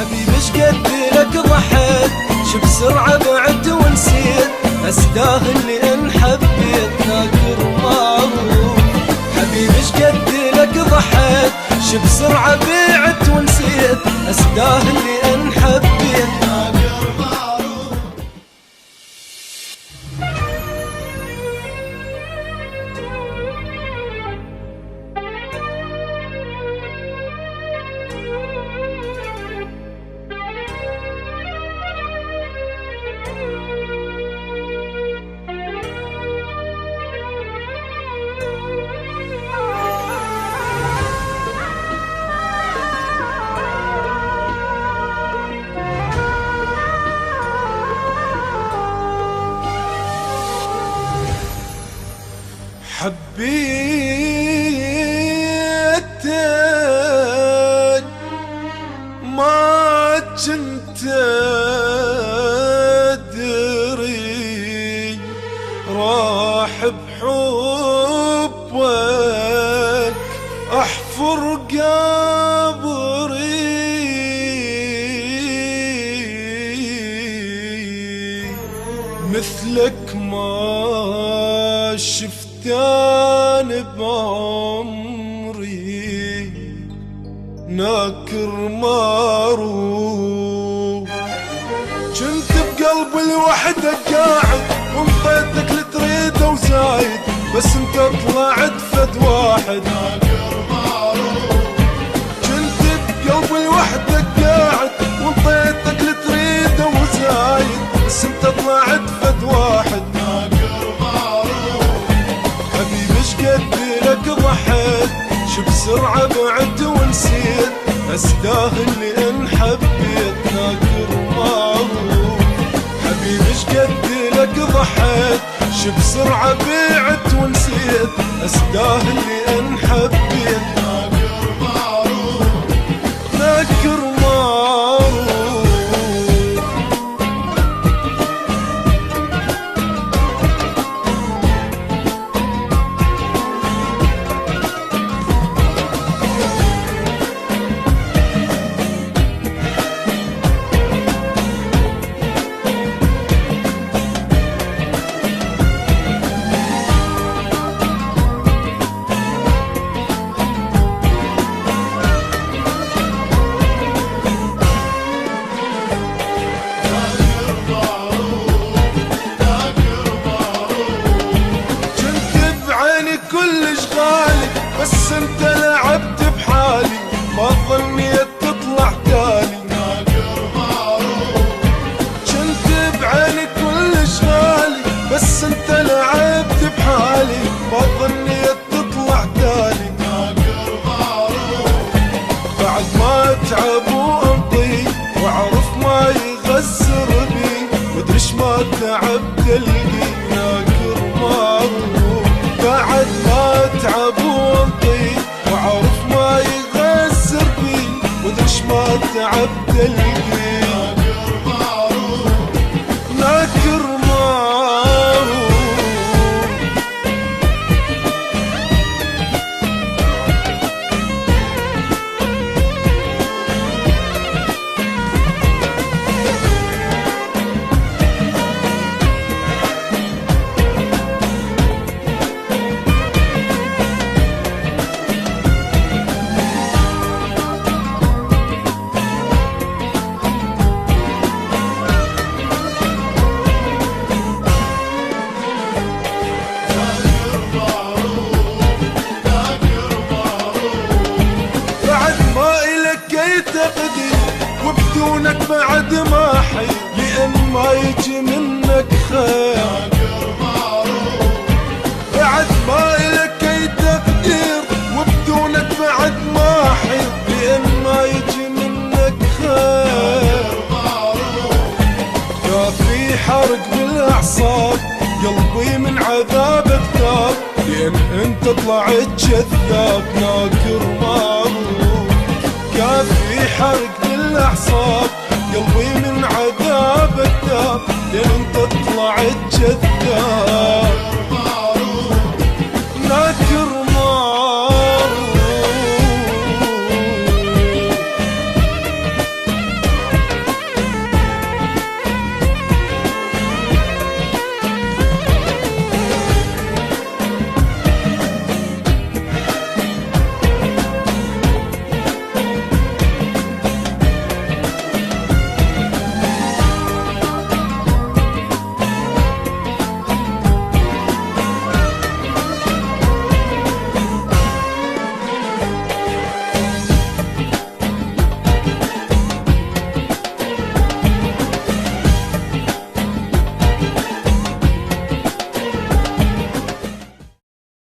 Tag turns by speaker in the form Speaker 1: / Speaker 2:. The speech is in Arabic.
Speaker 1: حبيبي اش قد لك ضحيت، شو بسرعة بعدت ونسيت، استاهل لان حبيت ناكر معروف. حبيبي اش قد لك ضحيت، شو بسرعة بعدت ونسيت، استاهل لان حبيت ناكر معروف. حبيتك ما كنت أدري راح بحبك أحفر قبري، مثلك ما شفتان بعمري ناكر معروف. جنت بقلب الوحدة قاعد وانطيتك لتريده وزايد، بس انت طلعت فد واحد ناكر معروف. جنت بقلب الوحدة قاعد وانطيتك لتريده وزايد، بس انت طلعت فد واحد ناكر معروف. حبيبي اش قد لك ضحيت، شو بسرعة بعدت ونسيت، استاهل لان حبيت ناكر معروف. حبيبي اش قد لك ضحيت، شو بسرعة بعدت ونسيت، استاهل لان حبيت ناكر معروف ناكر معروف. بس انت لعبت بحالي، ما ظنيت تطلع تالي ناكر معروف. جنت بعيني كلش غالي، بس انت لعبت بحالي، ما ظنيت تطلع تالي ناكر معروف. بعد ما اتعب وانطي واعرف ما يغزر بي، مدريش ما تعب قلبي ناكر معروف. بعد ما اتعب وانطي واعرف ما يغزر بي، مدريش ما تعب قلبي ناكر معروف ناكر معروف. وبدونك بعد ما حي، لأن ما يجي منك خير ناكر معروف. بعد ما إلك أي تقدير، وبدونك بعد ما حي، لأن ما يجي منك خير معروف. كافي حرق بالأعصاب، قلبي من عذابك ذاب، لأن أنت طلعت كذاب ناكر معروف. كافي حرق بالأعصاب، قلبي من عذابك ذاب، لأن انت طلعت كذاب